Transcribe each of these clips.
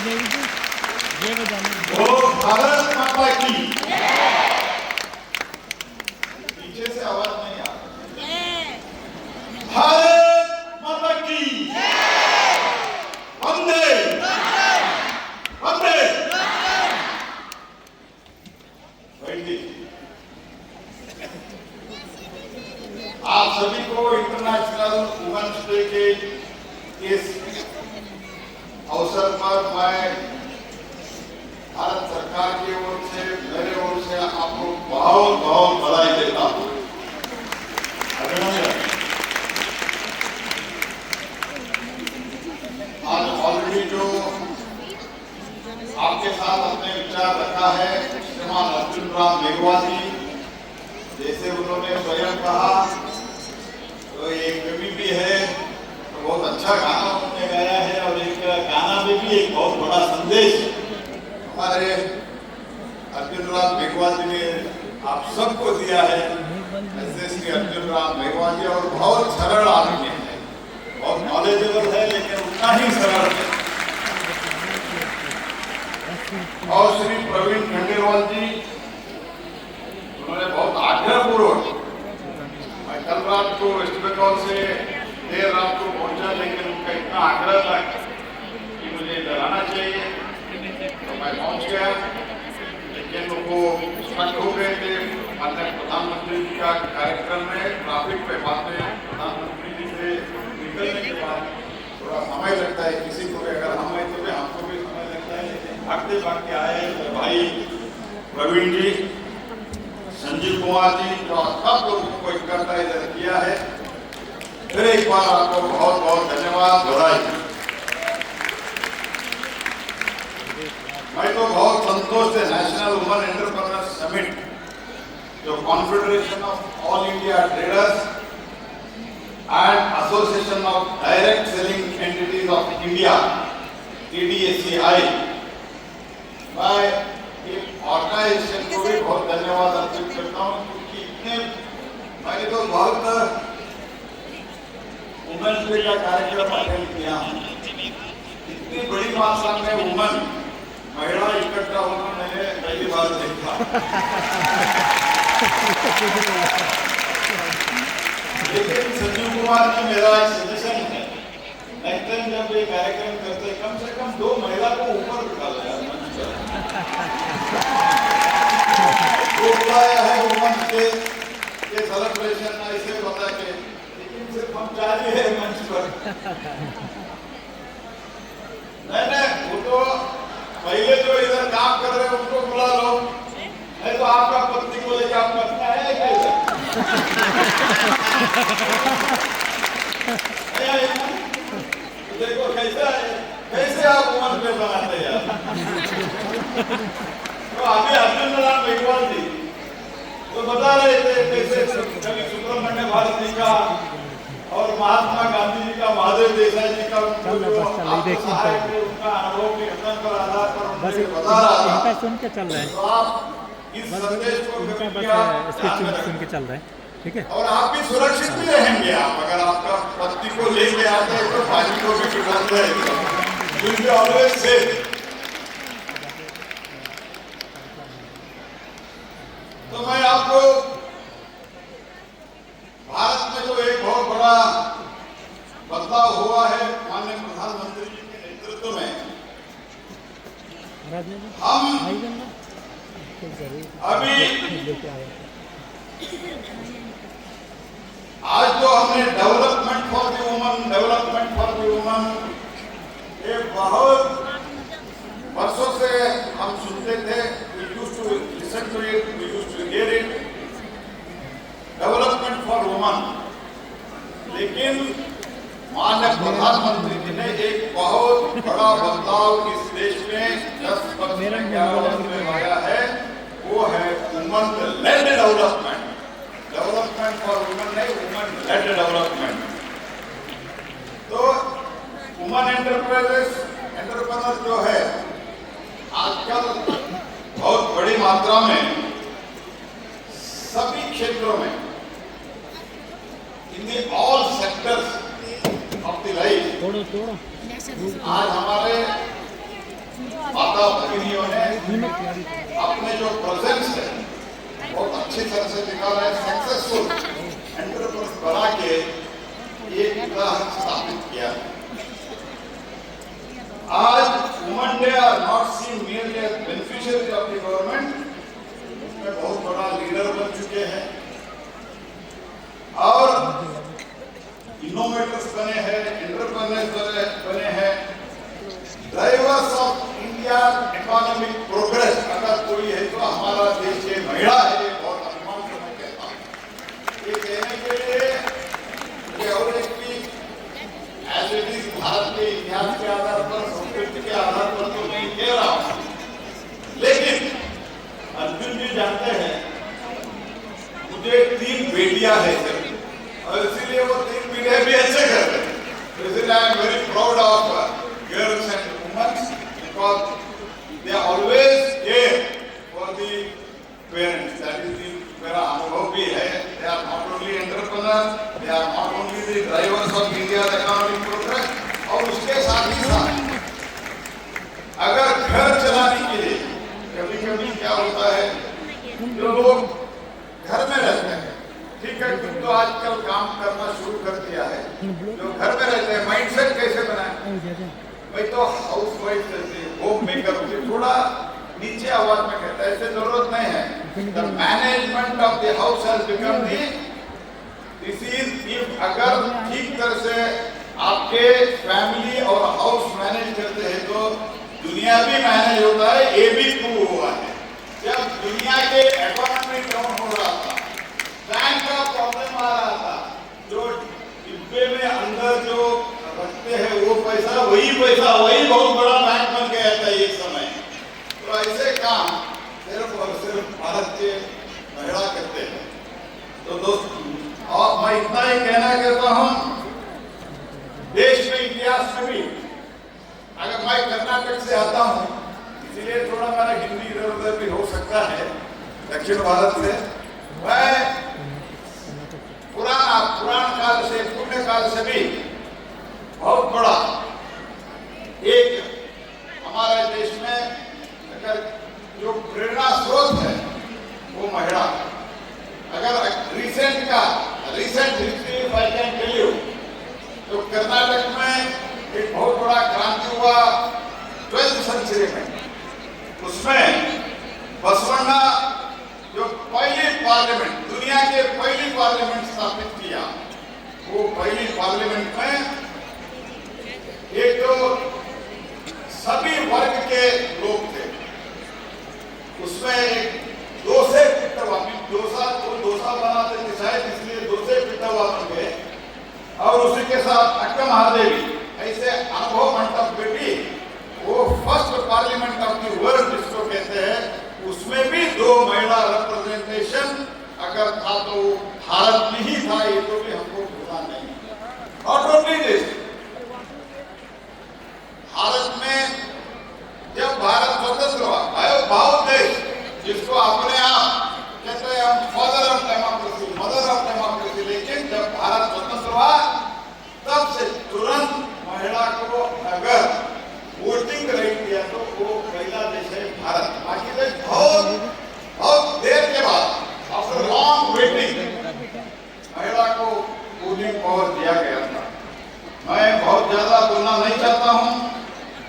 वो भारत माता की, पीछे से आवाज नहीं आ रही। भारत माता की वंदे वंदे। आप सभी को इंटरनेशनल वुमेन्स डे के इस अवसर पर मैं भारत सरकार की ओर से, मेरे ओर से आपको बहुत बहुत बधाई देता हूं, अभिनंदन। आज ऑलरेडी जो आपके साथ अपने विचार रखा है श्रीमान अर्जुन राम मेघवाल जी, जैसे उन्होंने स्वयं कहा, तो एक कवि भी है, तो बहुत अच्छा गाना उन्होंने गाया है, और एक गाना में भी एक बहुत बड़ा संदेश हमारे अर्जुन राम मेघवाल जी ने आप सबको दिया है। ऐसे श्री अर्जुन राम मेघवाल जी और बहुत सरल आदमी है, बहुत नॉलेजेबल है, लेकिन उतना ही सरल है। और श्री प्रवीण खंडेलवाल जी, उन्होंने बहुत आग्रहपूर्वक, मैं कल रात को वेस्ट बंगाल से देर रात को पहुंचा, लेकिन उनका इतना आग्रह था कि मुझे इधर आना चाहिए, तो मैं पहुंच गया। लेकिन वो स्पष्ट हो गए थे माननीय प्रधानमंत्री जी का कार्यक्रम में, ट्रैफिक पे बातें प्रधानमंत्री जी से निकलने के बाद थोड़ा समय लगता है, किसी को भी अगर हम आए तो हमको भी समय लगता है, लेकिन भागते भागते आए तो भाई प्रवीण जी, संजीव कुमार जी, जो सब लोगों को इकट्ठा इधर किया है, फिर एक बार आपको बहुत बहुत धन्यवाद, बधाई। मैं तो बहुत संतोष से नेशनल वुमेन एंटरप्रेन्योर समिट, जो confederation of all India traders and association of direct selling entities of India TDSCI, मैं ऑर्गेनाइजेशन को भी बहुत धन्यवाद अर्पित करता हूँ, क्योंकि इतने, मैंने तो बहुत वुमेन्स डे का कार्यक्रम अटेंड किया हूँ, इतनी बड़ी मात्रा में वुमेन महिला इकट्ठा होना मैंने पहली बार देखा। लेकिन संजीव कुमार जी, मेरा एक सजेशन है, नेक्स्ट टाइम जब ये कार्यक्रम करते कम से कम 2 महिला को ऊपर बिठा लिया मंच पर। वो बुलाया है वुमेन्स डे के सेलिब्रेशन ऐसे बता के, लेकिन सिर्फ हम 4 ही है मंच पर। नहीं, वो तो पहले जो इधर काम कर रहे हैं उनको बुला लो, नहीं तो आपका पत्नी को लेकर आप पत्नी है कैसे? देखो कैसा है, कैसे आप वुमेन पे बनाते हैं यार। तो अभी अर्जुन राम मेघवाल जी तो बता रहे थे कैसे कवि सुब्रमण्य भारती का और महात्मा गांधी जी का, महादेव देसाई जी का, उनका अनुभव के कथन पर आधार पर उन्होंने बता रहा था, सुन के चल रहा है, तो आप इस संदेश को सुन के चल रहा है, ठीक है। और आप भी सुरक्षित भी रहेंगे। आप अगर आपका पत्नी को लेके आते हैं तो भाई को भी बिठाते हैं, विल बी ऑलवेज सेफ। तो मैं आपको भारत में जो एक बहुत बड़ा बदलाव हुआ है माननीय प्रधानमंत्री जी के नेतृत्व में, हम अभी आज जो हमने डेवलपमेंट फॉर द वुमन, ये बहुत वर्षों से हम सुनते थे, we used to listen to it, we used to hear it, development for woman. लेकिन माननीय प्रधानमंत्री जी ने एक बहुत बड़ा बदलाव इस देश में 10 वर्ष में 11 वर्ष में लाया है, वो है woman lead development. Development for woman नहीं, वुमन लेड डेवलपमेंट। तो वुमन एंटरप्रेन्योर जो है आजकल बहुत बड़ी मात्रा में सभी क्षेत्रों में, in all sectors of the life, आज हमारे माता भगिनियों ने अपने जो प्रेजेंस है बहुत अच्छी तरह से दिखा रहे हैं, सक्सेसफुल एंटरप्रेन्योर बना के एक उदाहरण स्थापित किया। आज women day are not seen merely as beneficiaries of the government, उसमें बहुत बड़ा लीडर बन चुके हैं और इनोवेटर्स बने हैं, एंटरप्रेन्योर्स बने हैं, drivers of India economic progress अगर कोई है तो हमारा देश की महिला है। बहुत अभिमान से मैं कहता हूँ ये कहने के लिए और एक एज इट इज भारत के इतिहास के आधार पर, संस्कृति के आधार पर तो नहीं कह रहा हूं, लेकिन अर्जुन जी जानते हैं मुझे 3 बेटियां हैं सर और इसीलिए वो 3 बेटियां भी ऐसे कर रहे हैं। तो इसलिए I am very proud of girls and women because they always care for the parents. That is मेरा अनुभव भी है। They are not only entrepreneur, they are not only the drivers of India economic progress और उसके साथ ही साथ अगर घर चलाने के लिए कभी कभी क्या होता है जो लोग घर में रहते हैं, ठीक है तुम तो आजकल काम करना शुरू कर दिया है, जो घर में रहते हैं माइंडसेट कैसे बनाए भाई तो हाउस वाइफ जैसे होम मेकर होती थोड़ा नीचे आवाज में कहता है, ऐसे जरूरत नहीं है। The management of the house has become the this is if अगर ठीक तरह से आपके फैमिली और हाउस मैनेज करते हैं तो दुनिया भी मैनेज होता है। ये भी प्रूव हुआ है। जब दुनिया के इकोनॉमी डाउन हो रहा था, बैंक का प्रॉब्लम आ रहा था, जो डिब्बे में अंदर जो रखते हैं वो पैसा वही बहुत बड़ा बैंक बन गया था एक समय। तो ऐसे काम सिर्फ और सिर्फ भारत के महिला करते हैं। तो दोस्तों और मैं इतना ही कहना चाहता हूँ, देश में इतिहास में भी अगर मैं कर्नाटक से आता हूँ इसीलिए थोड़ा मेरा हिंदी इधर उधर भी हो सकता है, दक्षिण भारत से मैं पुराण काल से पुण्य काल से भी बहुत बड़ा एक हमारे देश में अगर जो प्रेरणा स्रोत है वो महिला। अगर recent history I can tell you तो कर्नाटक में एक बहुत बड़ा क्रांति हुआ 12th सेंचुरी में। उसमें बसवण्णा जो पहली पार्लियामेंट दुनिया के पहली पार्लियामेंट स्थापित किया, वो पहली पार्लियामेंट में एक तो सभी वर्ग के लोग थे, उसमें डोसे पिटवा डोसा बनाते थे शायद इसलिए डोसे पिटवा बन गए और उसी के साथ अक्का महादेवी ऐसे अनुभव मंडप पे भी वो first parliament of the world जिसको कहते हैं उसमें भी 2 महिला रिप्रेजेंटेशन अगर था तो भारत में ही था। ये तो भी हमको भूलना नहीं। नॉट ओनली दिस, भारत में जब भारत स्वतंत्र हुआ, भाव देश जिसको अपने आप कहते हैं हम father of democracy, mother of democracy, लेकिन जब भारत स्वतंत्र हुआ तब से तुरंत महिला को अगर वोटिंग राइट दिया तो वो पहला देश है भारत। बाकी देश बहुत देर के बाद आफ्टर लॉन्ग वेटिंग महिला को वोटिंग पावर दिया गया था। मैं बहुत ज्यादा बोलना नहीं चाहता हूं,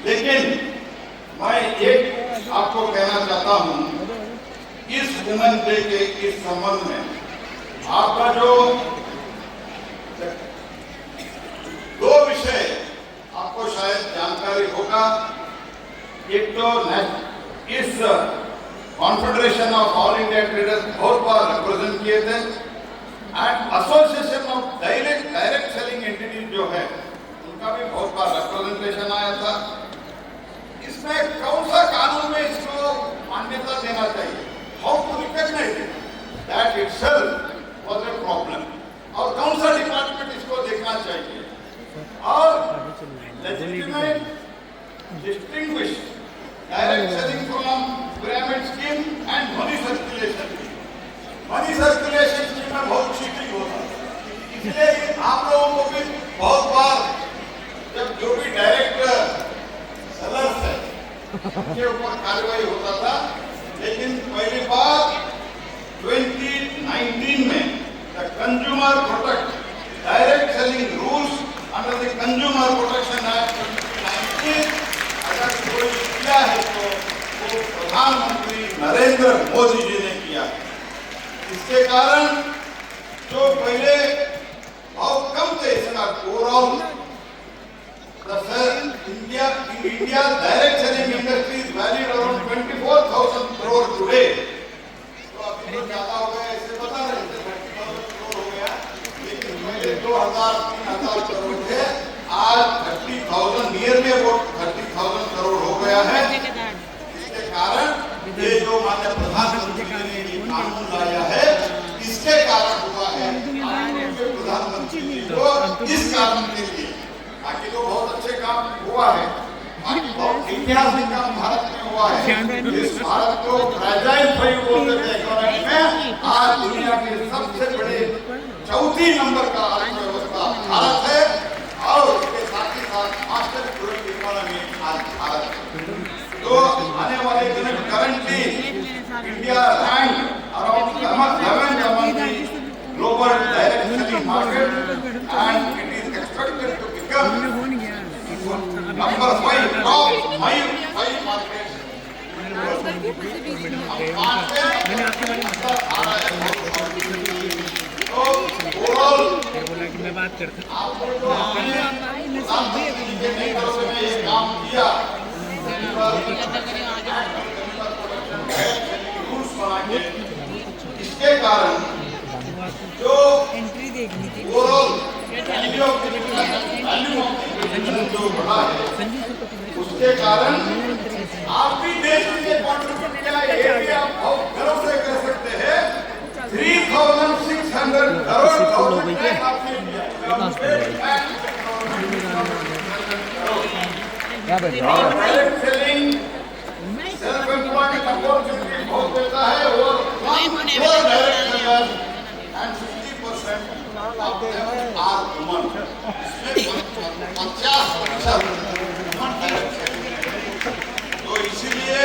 लेकिन मैं एक आपको कहना चाहता हूं इस वुमेन डे के इस संबंध में आपका जो 2 विषय आपको शायद जानकारी होगा। एक तो इस confederation of all India traders बहुत बार रिप्रेजेंट किए थे and association of direct selling entities जो है उनका भी बहुत बार रिप्रेजेंटेशन आया था। इसमें कौन सा कानून में इसको मान्यता देना चाहिए, how to recognise that itself was a problem, और कौन सा डिपार्टमेंट इसको देखना चाहिए और legitimate distinguish direct selling from pyramid scheme and money circulation scheme में बहुत चीटिंग होता है। इसलिए आप लोगों को भी बहुत बार जब जो भी डायरेक्ट सेलर्स है उनके ऊपर कार्रवाई होता था। लेकिन पहली बार 2019 में the consumer protect direct selling rules under the consumer protection act 2019 अगर कोई किया है तो वो प्रधानमंत्री नरेंद्र मोदी जी ने किया है। इसके कारण जो पहले बहुत कम थे, इसका overall India direct selling industry is valued around 24,000 crore today. तो अभी तो ज्यादा हो गया, इससे बता रहे थे 30,000 करोड़ हो गया, लेकिन पहले 2,000-3,000 करोड़ थे, आज 30,000 नियरली अबाउट 30,000 करोड़ हो गया है। इसके कारण ये जो माननीय प्रधानमंत्री ने ये कानून लाया है, इसके कारण हुआ है। प्रधानमंत्री जी को इस कारण के लिए बाकी तो बहुत अच्छे काम हुआ है, बाकी बहुत ऐतिहासिक काम भारत में हुआ है। इस भारत को फ्रेजाइल फाइव बोलते थे इकोनॉमी में, आज दुनिया के सबसे बड़े चौथी नंबर का अर्थव्यवस्था भारत है और उसके साथ ही साथ मास्टर ग्रोइंग इकोनॉमी आज भारत है। तो आने वाले दिनों में currently India rank around 11th among the global direct selling market and it is expected to become number 5 top 5 markets। मैंने आपके बारे में तो ओवरऑल बोला कि मैं बात करता ये काम किया इसके कारण जो ओवरऑल जो बढ़ा है उसके कारण आप भी देश के कॉन्ट्रीब्यूट किया है, ये भी आप बहुत गर्व से कह सकते हैं। 3,600 crore direct selling self employment opportunity बहुत देता है और direct seller and 50% of them are women। इसमें 50% women direct selling। तो इसीलिए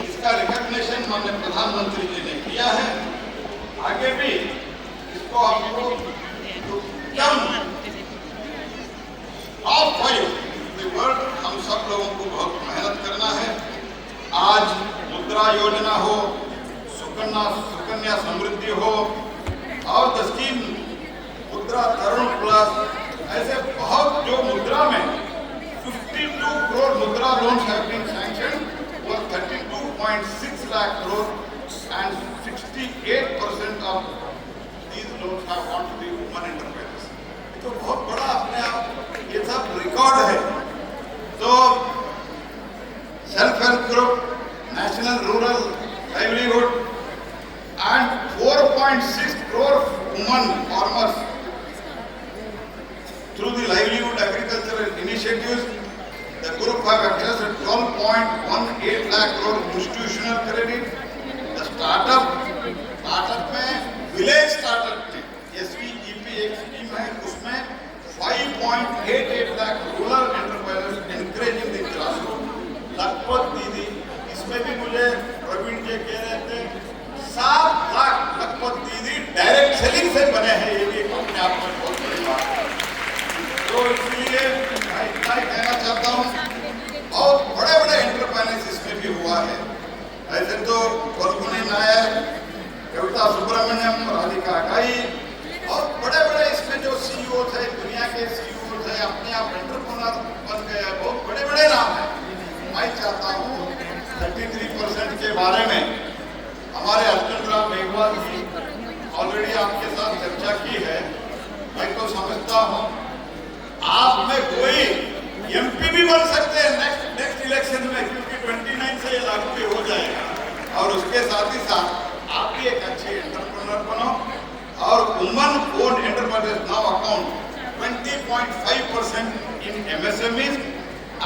इसका रिकॉग्निशन माननीय प्रधानमंत्री जी ने किया है। आगे भी इसको हमको टॉप 5 वर्ल्ड हम सब लोगों को बहुत मेहनत करना है। आज मुद्रा योजना हो, सुकन्या समृद्धि हो और द स्कीम मुद्रा तरुण प्लस, ऐसे बहुत जो मुद्रा में 52 करोड़ मुद्रा लोन्स हैव बीन सैंक्शन्ड और 32.6 lakh crore and 68% of these loans have gone to the women enterprises। तो बहुत बड़ा अपने आप ये सब रिकॉर्ड है। तो self help group, national rural livelihood and 4.6 crore women farmers through the livelihood agricultural initiatives, the group have accessed 12.18 lakh crore institutional credit। The startup में विलेज स्टार्टअप में SVEP एक स्कीम है, उसमें 5.88 lakh rural enterprises encouraging the grassroot. Lakhpat दीदी, इसमें भी मुझे प्रवीण जी कह रहे थे 7 लाख लखपत दीदी डायरेक्ट सेलिंग से बने हैं, ये भी अपने आप में बहुत बड़ी बात है। तो इसलिए मैं इतना ही कहना चाहता हूँ, और बड़े बड़े एंटरप्राइजेस इसमें भी हुआ है। ऐसे तो फल्गुनी नायर, कविता सुब्रमण्यम, राधिका काई और बड़े बड़े इसमें जो सीईओ थे, दुनिया के सीईओ थे, अपने आप एंटरप्रेन्योर बन गए, बहुत बड़े बड़े नाम हैं। मैं चाहता हूँ 33% के बारे में हमारे अर्जुन राम मेघवाल जी ऑलरेडी आपके साथ चर्चा की है। मैं तो समझता हूँ आप में कोई एमपी भी बन सकते हैं नेक्स्ट इलेक्शन में, क्योंकि 29 से ये लागू भी हो जाएगा। और उसके साथ ही साथ आप भी एक अच्छे एंटरप्रेन्योर बनो और woman owned enterprises now account 20.5% in MSMEs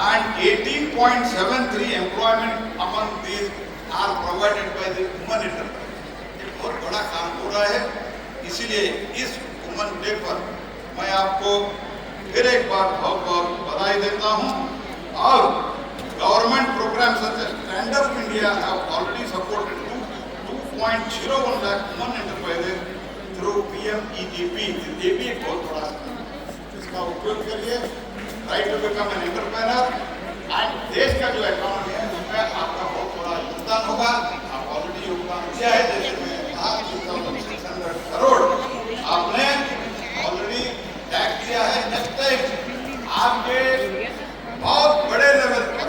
and 18.73 employment among these are provided by the women enterprise। ये बहुत बड़ा काम हो रहा है। इसीलिए इस वुमन डे पर मैं आपको फिर एक बार बहुत बहुत बधाई देता हूँ और government programs such as Stand Up India have already supported 2.01 lakh women enterprises through PMEGP. ये भी एक बहुत बड़ा इसका उपयोग करिए, right to become an entrepreneur, and देश का जो इकोनॉमी है उसमें आपका बहुत बड़ा योगदान होगा। आप ऑलरेडी योगदान दिया है, जैसे मैं कहा 2,600 करोड़ आपने ऑलरेडी टैक्स दिया है। जब तक आपके बहुत बड़े लेवल पर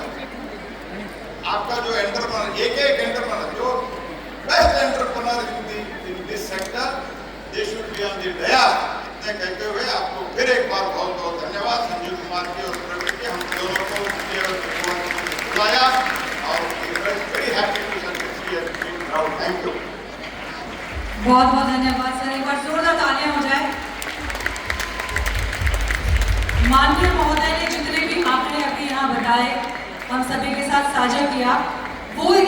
आपका जो एंटरप्रेन्योर, एक एंटरप्रेन्योर जो best entrepreneur in this sector, they should be on the dais. इतने कहते हुए आपको फिर एक बार बहुत बहुत धन्यवाद संजीव कुमार जी और प्रवीण जी, हम दोनों को बुलाया और very happy to crowd. Thank you, बहुत बहुत धन्यवाद सर। एक बार जोरदार तालियां हो जाए। माननीय महोदय ने जितने भी आंकड़े अभी यहाँ बताए, हम सभी के साथ साझा किया, वो